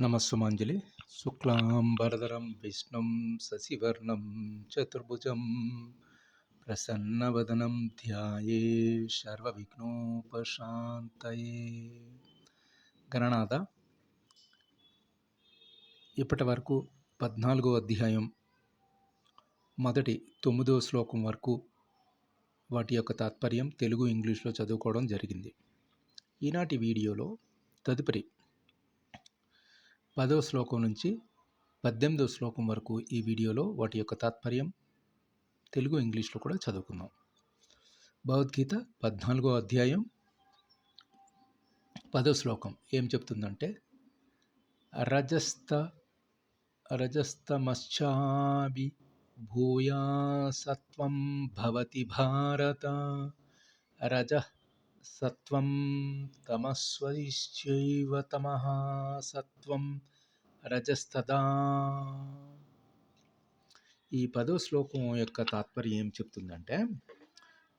నమస్సుమాంజలి. శుక్లాంబరధరం విష్ణుం శశివర్ణం చతుర్భుజం ప్రసన్నవదనం ధ్యాయే సర్వవిఘ్నోపశాంతయే. గణనాథ, ఇప్పటి వరకు 14వ అధ్యాయం మొదటి 9వ శ్లోకం వరకు వాటి యొక్క తాత్పర్యం తెలుగు ఇంగ్లీష్లో చదువుకోవడం జరిగింది. ఈనాటి వీడియోలో తదుపరి 10వ శ్లోకం నుంచి 18వ శ్లోకం వరకు ఈ వీడియోలో వాటి యొక్క తాత్పర్యం తెలుగు ఇంగ్లీష్లో కూడా చదువుకుందాం. భగవద్గీత 14వ అధ్యాయం 10వ శ్లోకం ఏం చెప్తుందంటే, రజస్తమశ్చాభి భూయా సత్వం భవతి భారత రజః సత్వం తమస్వైశ్చైవ తమః సత్వం రజస్తదా. ఈ 10వ శ్లోకం యొక్క తాత్పర్యం ఏం చెప్తుందంటే,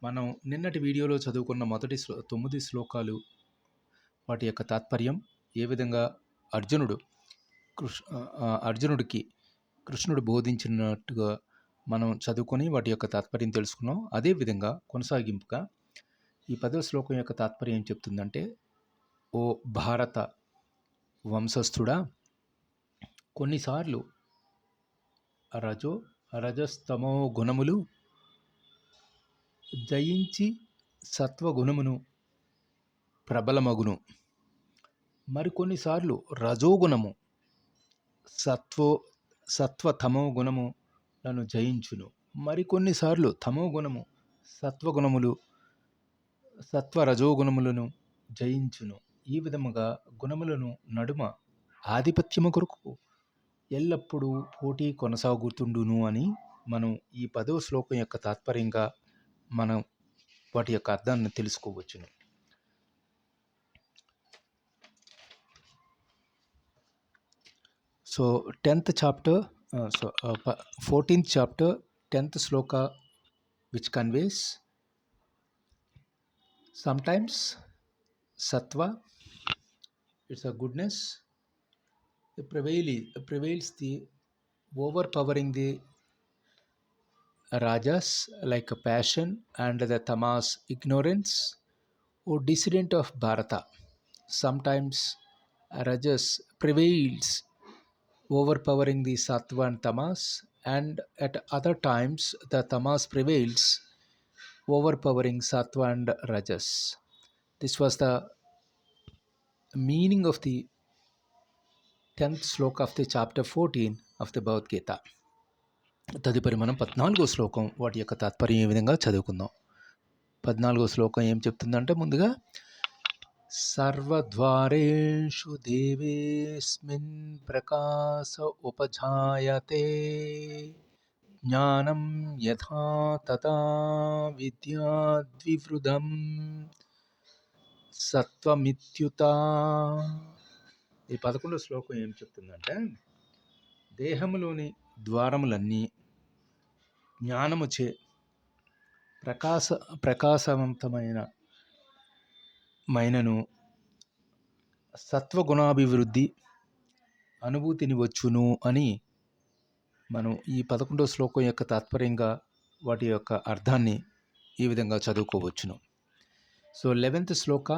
మనం నిన్నటి వీడియోలో చదువుకున్న మొదటి 9 శ్లోకాలు వాటి యొక్క తాత్పర్యం ఏ విధంగా అర్జునుడికి కృష్ణుడు బోధించినట్టుగా మనం చదువుకొని వాటి యొక్క తాత్పర్యం తెలుసుకున్నాం. అదేవిధంగా కొనసాగింపుగా ఈ 10వ శ్లోకం యొక్క తాత్పర్యం ఏం చెప్తుందంటే, ఓ భారత వంశస్థుడా, కొన్నిసార్లు రజస్తమో గుణములు జయించి సత్వగుణమును ప్రబలమగును. మరికొన్నిసార్లు రజోగుణము సత్వతమో గుణములను జయించును. మరికొన్నిసార్లు తమో గుణము సత్వరజోగుణములను జయించును. ఈ విధముగా గుణములను నడుమ ఆధిపత్యము కొరకు ఎల్లప్పుడూ పోటీ కొనసాగుతుండును అని మనం ఈ 10వ శ్లోకం యొక్క తాత్పర్యంగా మనం వాటి యొక్క అర్థాన్ని తెలుసుకోవచ్చును. So 14th chapter 10th sloka, which conveys sometimes sattva, it's a goodness, it prevails the overpowering the rajas like a passion, and the tamas ignorance or dissident of Bharata. Sometimes rajas prevails overpowering the sattva and tamas, and at other times the tamas prevails overpowering sattva and rajas. This was the meaning of the 10th sloka of the chapter 14 of the Bhagavad Gita. తదుపరి మనం 14వ శ్లోకం వాటి యొక్క తాత్పర్యం ఏ విధంగా చదువుకుందాం. 14వ శ్లోకం ఏం చెప్తుందంటే, ముందుగా సర్వద్వారేషు దేవేస్మిన్ ప్రకాశ ఉపజాయతే జ్ఞానం యథా తథా విద్యాద్వివృధం సత్వమిత్యుత. ఈ 11వ శ్లోకం ఏం చెప్తుందంటే, దేహములోని ద్వారములన్నీ జ్ఞానముచే ప్రకాశవంతమైనను సత్వగుణాభివృద్ధి అనుభూతిని వచ్చును అని మనం ఈ 11వ శ్లోకం యొక్క తాత్పర్యంగా వాటి యొక్క అర్థాన్ని ఈ విధంగా చదువుకోవచ్చును. So 11th shloka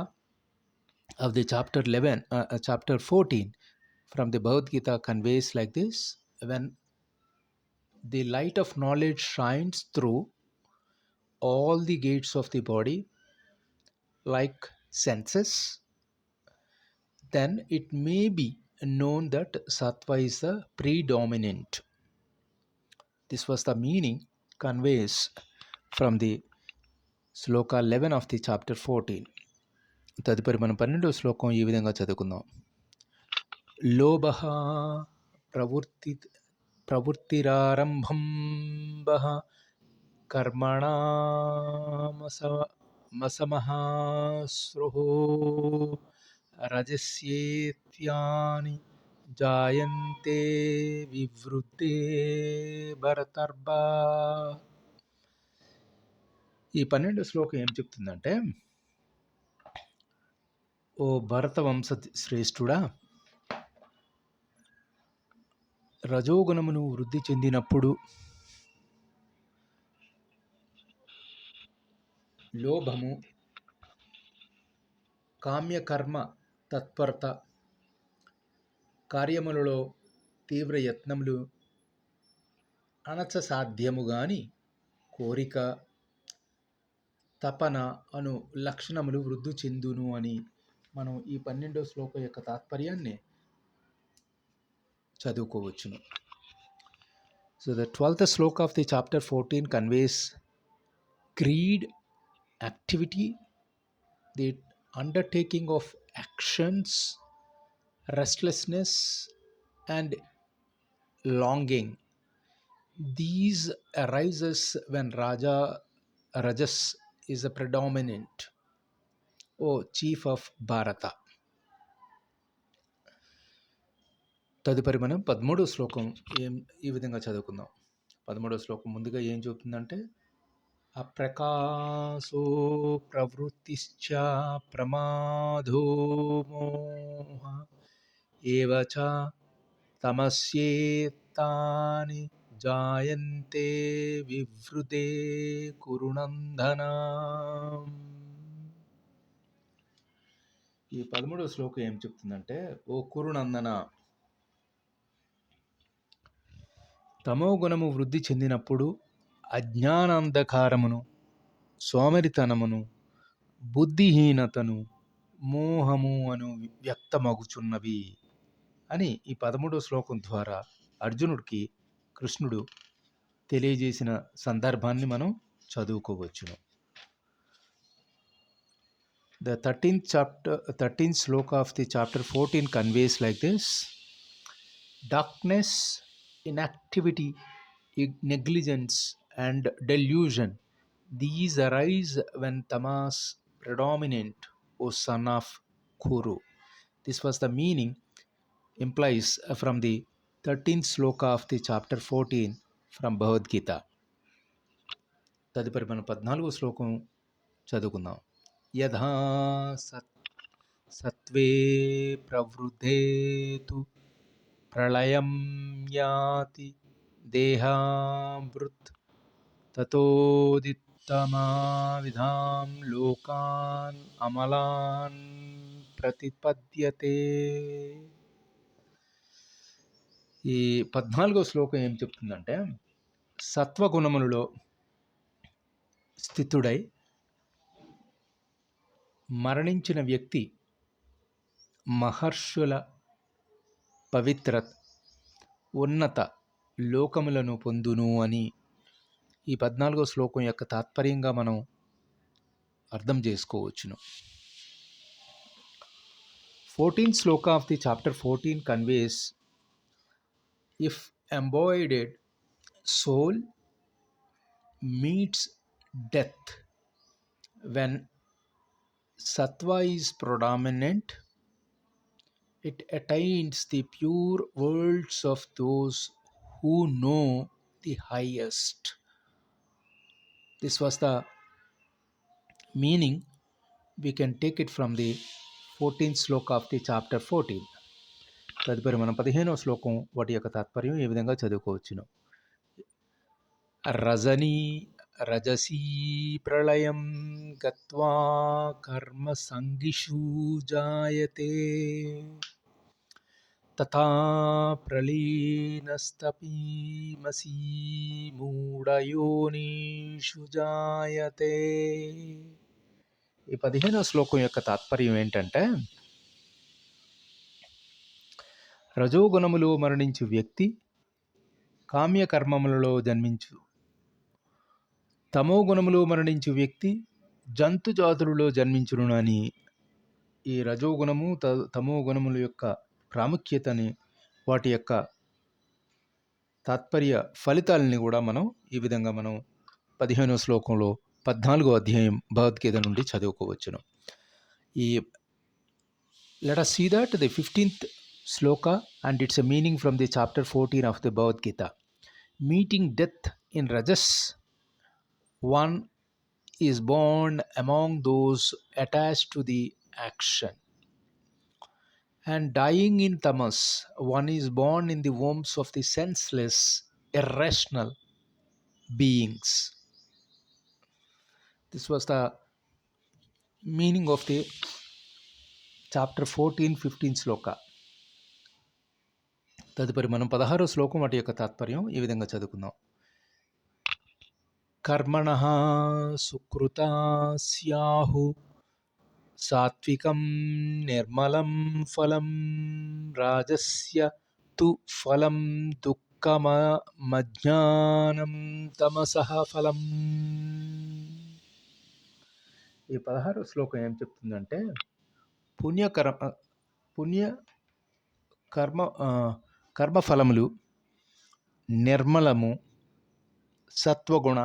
of the chapter 14 from the Bhagavad Gita conveys like this: when the light of knowledge shines through all the gates of the body like senses, then it may be known that sattva is the predominant. This was the meaning conveys from the sloka 11 of the chapter 14. తదుపరి మనం 12వ శ్లోకం ఈ విధంగా చదువుకుందాం. లోభః ప్రవృత్తిరారంభంబః కర్మణామసమః స్పృహో రజస్యేత్యాని జాయంతే వివృద్ధే భరతర్భా. ఈ 12వ శ్లోకం ఏం చెప్తుందంటే, ఓ భరత వంశ శ్రేష్ఠుడా, రజోగుణమును వృద్ధి చెందినప్పుడు లోభము, కామ్యకర్మ తత్పరత, కార్యములలో తీవ్ర యత్నములు, అణచసాధ్యముగాని కోరిక, తపన అను లక్షణములు వృద్ధి చెందును అని మనం ఈ 12వ శ్లోకం యొక్క తాత్పర్యాన్ని చదువుకోవచ్చును. So the 12th shloka of the chapter 14 conveys greed, activity, the undertaking of actions, restlessness and longing. These arises when Rajas is a predominant, O chief of Bharata. తదుపరి మనం 13వ శ్లోకం ఈ విధంగా చదువుకుందాం. 13వ శ్లోకం ముందుగా ఏం చెబుతుందంటే, అప్రకాశో ప్రవృత్తిశ్చ ప్రమాదో మోహ ఏవచ తమస్యేతాని జాయంతే వివృతే కురునందన. ఈ 13వ శ్లోకం ఏం చెప్తుందంటే, ఓ కురునందన, తమో గుణము వృద్ధి చెందినప్పుడు అజ్ఞానాంధకారమును, సోమరితనమును, బుద్ధిహీనతను, మోహము అను వ్యక్తమగుచున్నవి అని ఈ 13వ శ్లోకం ద్వారా అర్జునుడికి కృష్ణుడు తెలియజేసిన సందర్భాన్ని మనం చదువుకోవచ్చును. The 13th sloka of the chapter 14 conveys like this: darkness, inactivity, negligence and delusion, these arise when tamas predominant, O son of Kuru. This was the meaning implies from the 13th sloka of the chapter 14 from Bhagavad Gita. తదుపరి మనం 14వ శ్లోకం చదువుకుందాం. యథా సత్వే ప్రవృద్ధేతు ప్రళయం యాతి దేహామృత్ తతోదిత్తమావిధాం లోకాన్ అమలాన్ ప్రతిపద్యతే. ఈ 14వ శ్లోకం ఏం చెప్తుందంటే, సత్వగుణములలో స్థితుడై మరణించిన వ్యక్తి మహర్షుల పవిత్ర ఉన్నత లోకములను పొందును అని ఈ 14వ శ్లోకం యొక్క తాత్పర్యంగా మనం అర్థం చేసుకోవచ్చును. 14th sloka of the chapter 14 conveys, if embodied soul meets death when sattva is predominant, it attains the pure worlds of those who know the highest. This was the meaning. We can take it from the 14th sloka of the chapter 14. తదుపరి మనం 15వ శ్లోకం వాటి యొక్క తాత్పర్యం ఏ విధంగా చదువుకోవచ్చును. రజసీ ప్రళయం గత్వా కర్మ సంగిషు జాయతే తథా ప్రళీనస్తపీమసీ మూఢయోనిషు జాయతే. ఈ 15వ శ్లోకం యొక్క తాత్పర్యం ఏంటంటే, రజోగుణములో మరణించు వ్యక్తి కామ్యకర్మములలో జన్మించు, తమో గుణములో మరణించు వ్యక్తి జంతు జాతులలో జన్మించును అని ఈ రజోగుణము తమో గుణముల యొక్క ప్రాముఖ్యతని, వాటి యొక్క తాత్పర్య ఫలితాలని కూడా మనం ఈ విధంగా మనం 15వ శ్లోకంలో 14వ అధ్యాయం భగవద్గీత నుండి చదువుకోవచ్చును. ఈ let us see that the 15th sloka and its a meaning from the chapter 14 of the Bhagavad Gita. Meeting death in Rajas, one is born among those attached to the action, and dying in tamas, one is born in the wombs of the senseless, irrational beings. This was the meaning of the chapter 14, 15 శ్లోక. తదుపరి మనం 16వ శ్లోకం వాటి యొక్క తాత్పర్యం ఈ విధంగా చదువుకుందాం. కర్మణః సుకృతా స్యాహు సాత్వికం నిర్మలం ఫలం రాజస్య తు ఫలం దుఃఖమజ్ఞానం తమసః ఫలం. ఈ 16వ శ్లోకం ఏం చెప్తుందంటే కర్మఫలములు నిర్మలము, సత్వగుణ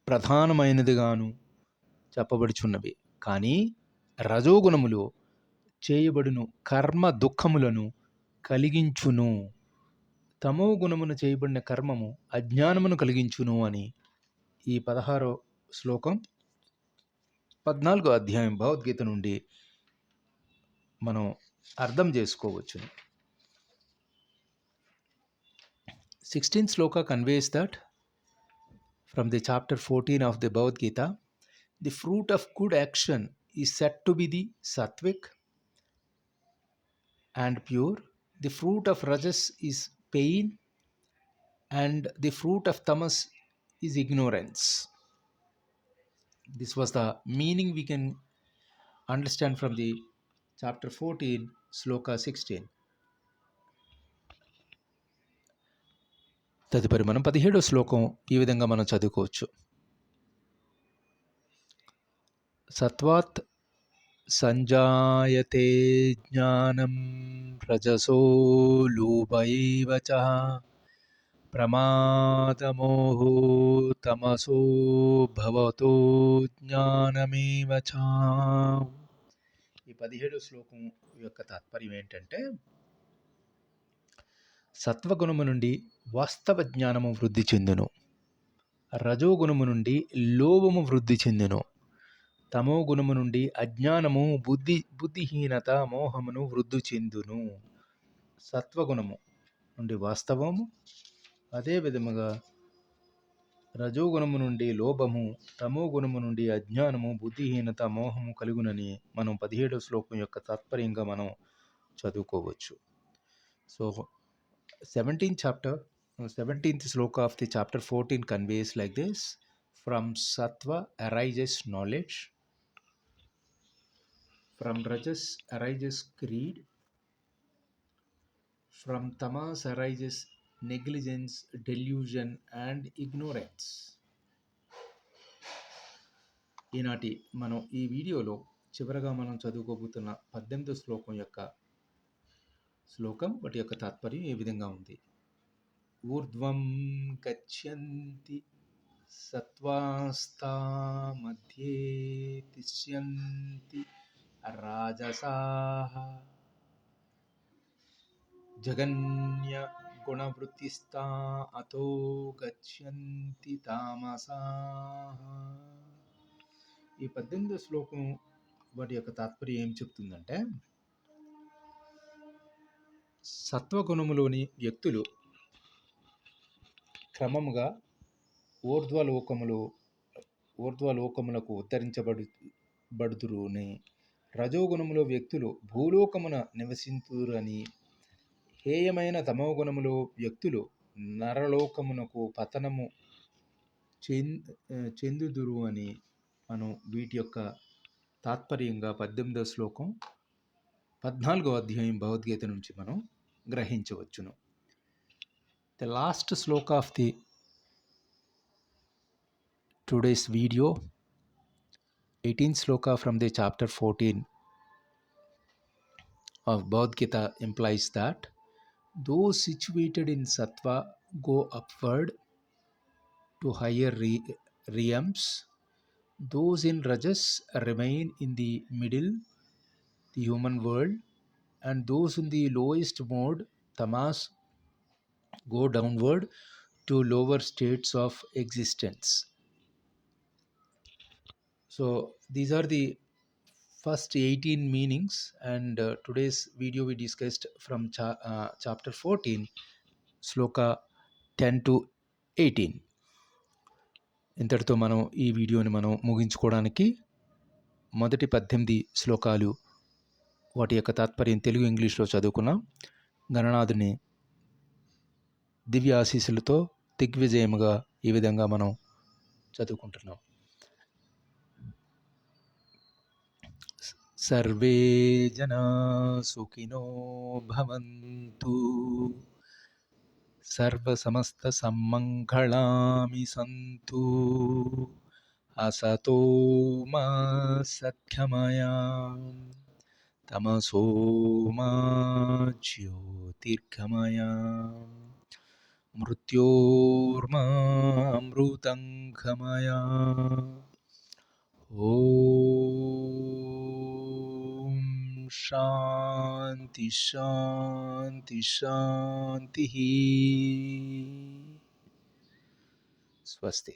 ప్రధానమైనదిగాను చెప్పబడుచున్నవి. కానీ రజోగుణములు చేయబడును కర్మ దుఃఖములను కలిగించును, తమో గుణమును చేయబడిన కర్మము అజ్ఞానమును కలిగించును అని ఈ 16వ శ్లోకం 14వ అధ్యాయం భగవద్గీత నుండి మనం అర్థం చేసుకోవచ్చు. 16th sloka conveys that from the chapter 14 of the Bhagavad Gita, the fruit of good action is said to be the sattvic and pure. The fruit of rajas is pain, and the fruit of tamas is ignorance. This was the meaning we can understand from the chapter 14, sloka 16. తదుపరి మనం 17వ శ్లోకం ఈ విధంగా మనం చదువుకోవచ్చు. సత్వాత్ సంజాయతే జ్ఞానం రజసో లోభ ఏవ చ ప్రమాదమోహో తమసో భవతో జ్ఞానమేవ చ. ఈ 17వ శ్లోకం యొక్క తాత్పర్యం ఏంటంటే సత్వగుణము నుండి వాస్తవ జ్ఞానము వృద్ధి చెందును, రజోగుణము నుండి లోభము వృద్ధి చెందును, తమో గుణము నుండి అజ్ఞానము బుద్ధిహీనత మోహమును వృద్ధి చెందును. సత్వగుణము నుండి వాస్తవము, అదే విధముగా రజోగుణము నుండి లోభము, తమో గుణము నుండి అజ్ఞానము బుద్ధిహీనత మోహము కలుగునని మనం 17వ శ్లోకం యొక్క తాత్పర్యంగా మనం చదువుకోవచ్చు. So 17th sloka of the chapter 14 conveys like this: from sattva arises knowledge, from rajas arises greed, from tamas arises negligence, delusion and ignorance. ఈనాటి మనం ఈ వీడియోలో చివరగా మనం చదువుకోబోతున్న 18వ శ్లోకం యొక్క వాటి యొక్క తాత్పర్యం ఏ విధంగా ఉంది. ఊర్ధ్వం గచ్చంతి సత్వాస్థా మధ్యే తిష్యంతి రాజసాః జగన్య గుణవృత్తిస్థా అతో గచ్చంతి తామసాః. ఈ 18వ శ్లోకం వాటి యొక్క తాత్పర్యం ఏం చెప్తుందంటే సత్వగుణములోని వ్యక్తులు క్రమముగా ఊర్ధ్వలోకములకు ఉద్ధరించబడుదురుని, రజోగుణములో వ్యక్తులు భూలోకమున నివసింతురని, హేయమైన తమోగుణములో వ్యక్తులు నరలోకమునకు పతనము చెందుదురు అని మనం వీటి యొక్క తాత్పర్యంగా 18వ శ్లోకం 14వ అధ్యాయం భగవద్గీత నుంచి మనం గ్రహించవచ్చును. The last sloka of the today's video, 18th sloka from the chapter 14 of Bhagavad Gita implies that those situated in sattva go upward to higher realms, those in rajas remain in the middle, the human world, and those in the lowest mode, tamas, go downward to lower states of existence. So these are the first 18 meanings, and today's video we discussed from chapter 14, sloka 10 to 18. ఇంతటితో మనం ఈ వీడియోని మనం ముగించుకోవడానికి మొదటి 18 శ్లోకాలు వాటి యొక్క తాత్పర్యం తెలుగు ఇంగ్లీష్లో చదువుకున్నాం. గణనాథుని దివ్య ఆశీస్సులతో దిగ్విజయముగా ఈ విధంగా మనం చదువుకుంటున్నాం. సర్వే జనా సుఖినో భవంతు, సర్వసమస్త సమ్మంగళాని సంతు, అసతో మా సద్గమయ, తమసో మా జ్యోతిర్గమయ, మృత్యోర్మామృతంగమయ. ఓం శాంతి శాంతి శాంతి. స్వస్తి.